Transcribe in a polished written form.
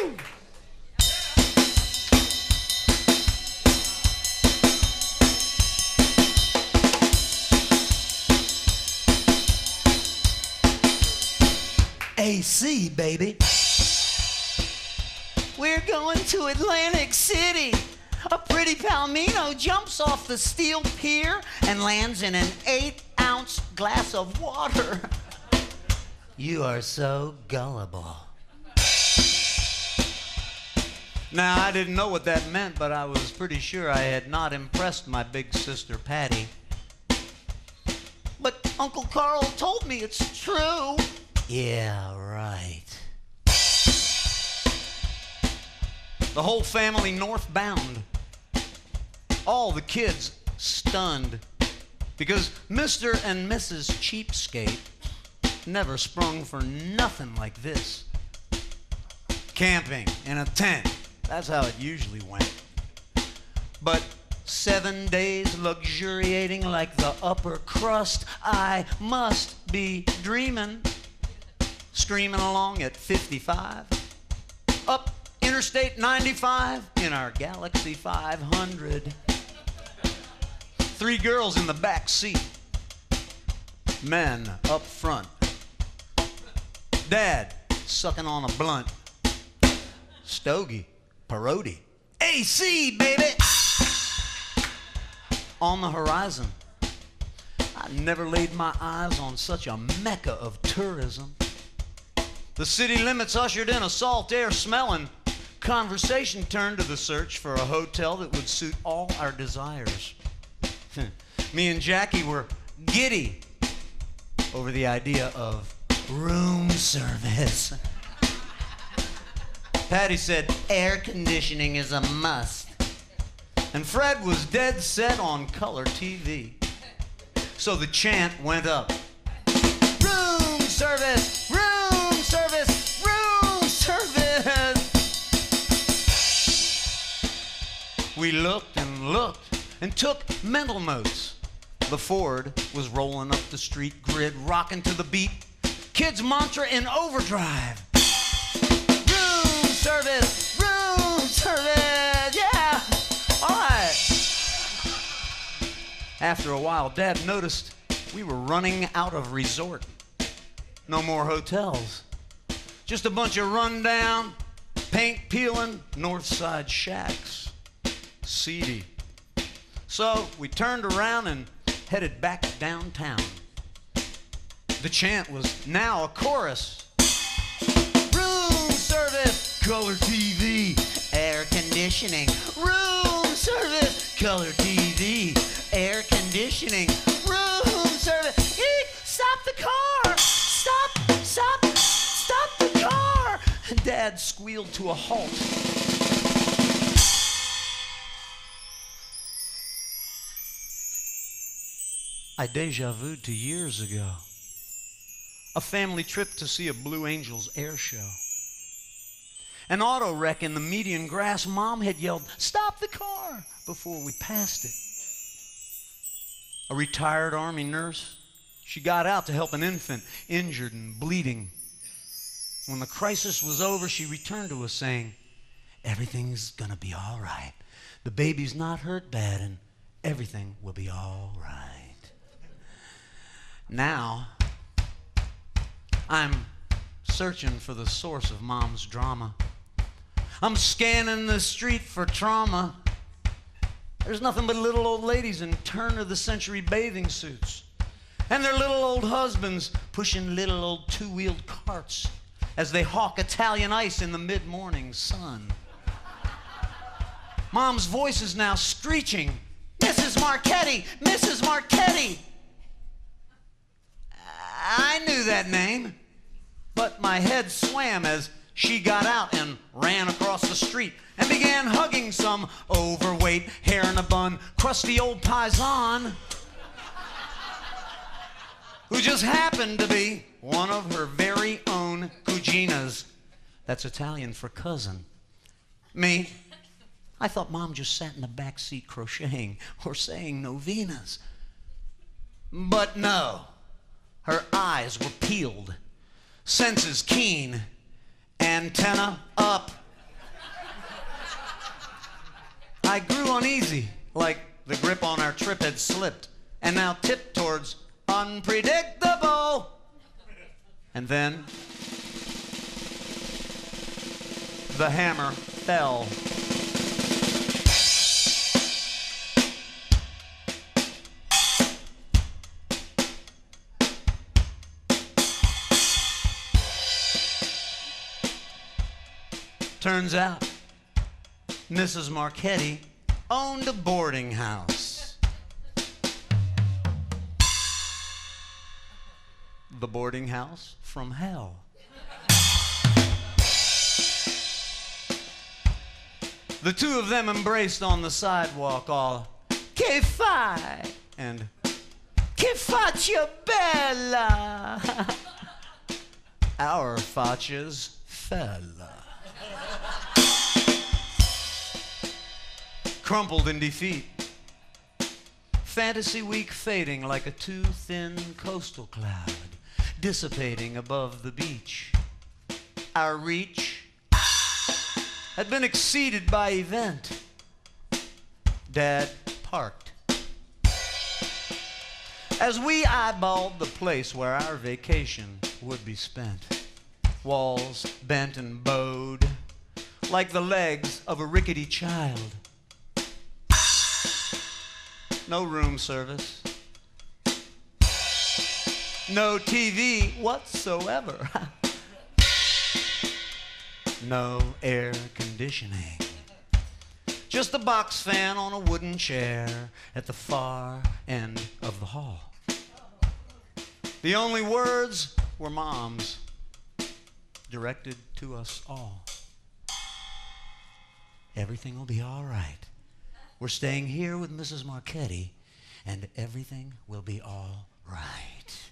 Woo! AC, baby. We're going to Atlantic City. A pretty Palomino jumps off the steel pier and lands in an 8-ounce glass of water. You are so gullible. Now, I didn't know what that meant, but I was pretty sure I had not impressed my big sister Patty. But Uncle Carl told me it's true. Yeah, right. The whole family northbound. All the kids stunned because Mr. and Mrs. Cheapskate never sprung for nothing like this. Camping in a tent, that's how it usually went. But 7 days luxuriating like the upper crust, I must be dreaming. Screaming along at 55, up Interstate 95 in our Galaxy 500. 3 girls in the back seat, men up front. Dad sucking on a blunt. Stogie, parody, AC, baby! On the horizon, I never laid my eyes on such a mecca of tourism. The city limits ushered in a salt air smelling. Conversation turned to the search for a hotel that would suit all our desires. Me and Jackie were giddy over the idea of room service. Patty said air conditioning is a must. And Fred was dead set on color TV. So the chant went up. Room service, room service, room service. We looked and took mental notes. The Ford was rolling up the street grid, rocking to the beat. Kids' mantra in overdrive. Room service, yeah, all right. After a while, Dad noticed we were running out of resort. No more hotels. Just a bunch of rundown, paint-peeling north side shacks. Seedy. So we turned around and headed back downtown. The chant was now a chorus. Room service, color TV, air conditioning. Room service, color TV, air conditioning. Room service. Stop the car! Stop the car! Dad squealed to a halt. I deja vu'd to years ago. A family trip to see a Blue Angels air show. An auto wreck in the median grass. Mom had yelled, "Stop the car!" before we passed it. A retired Army nurse. She got out to help an infant, injured and bleeding. When the crisis was over, she returned to us saying, "Everything's gonna be all right. The baby's not hurt bad and everything will be all right." Now, I'm searching for the source of Mom's drama. I'm scanning the street for trauma. There's nothing but little old ladies in turn-of-the-century bathing suits. And their little old husbands pushing little old two-wheeled carts as they hawk Italian ice in the mid-morning sun. Mom's voice is now screeching, "Mrs. Marchetti! Mrs. Marchetti!" I knew that name, but my head swam as she got out and ran across the street and began hugging some overweight, hair in a bun, crusty old paisan who just happened to be one of her very own cuginas. That's Italian for cousin. Me, I thought Mom just sat in the back seat crocheting or saying novenas. But no, her eyes were peeled, senses keen, antenna up, I grew uneasy, like the grip on our trip had slipped, and now tipped towards unpredictable. And then the hammer fell. Turns out Mrs. Marchetti owned a boarding house. The boarding house from hell. The two of them embraced on the sidewalk, all "Che fai?" and "Che faccia bella?" Our faccias fell. Crumpled in defeat. Fantasy week fading like a too thin coastal cloud, dissipating above the beach. Our reach had been exceeded by event. Dad parked. As we eyeballed the place where our vacation would be spent, walls bent and bowed like the legs of a rickety child. No room service. No TV whatsoever. No air conditioning. Just a box fan on a wooden chair at the far end of the hall. The only words were Mom's, directed to us all. Everything will be all right. We're staying here with Mrs. Marchetti, and everything will be all right.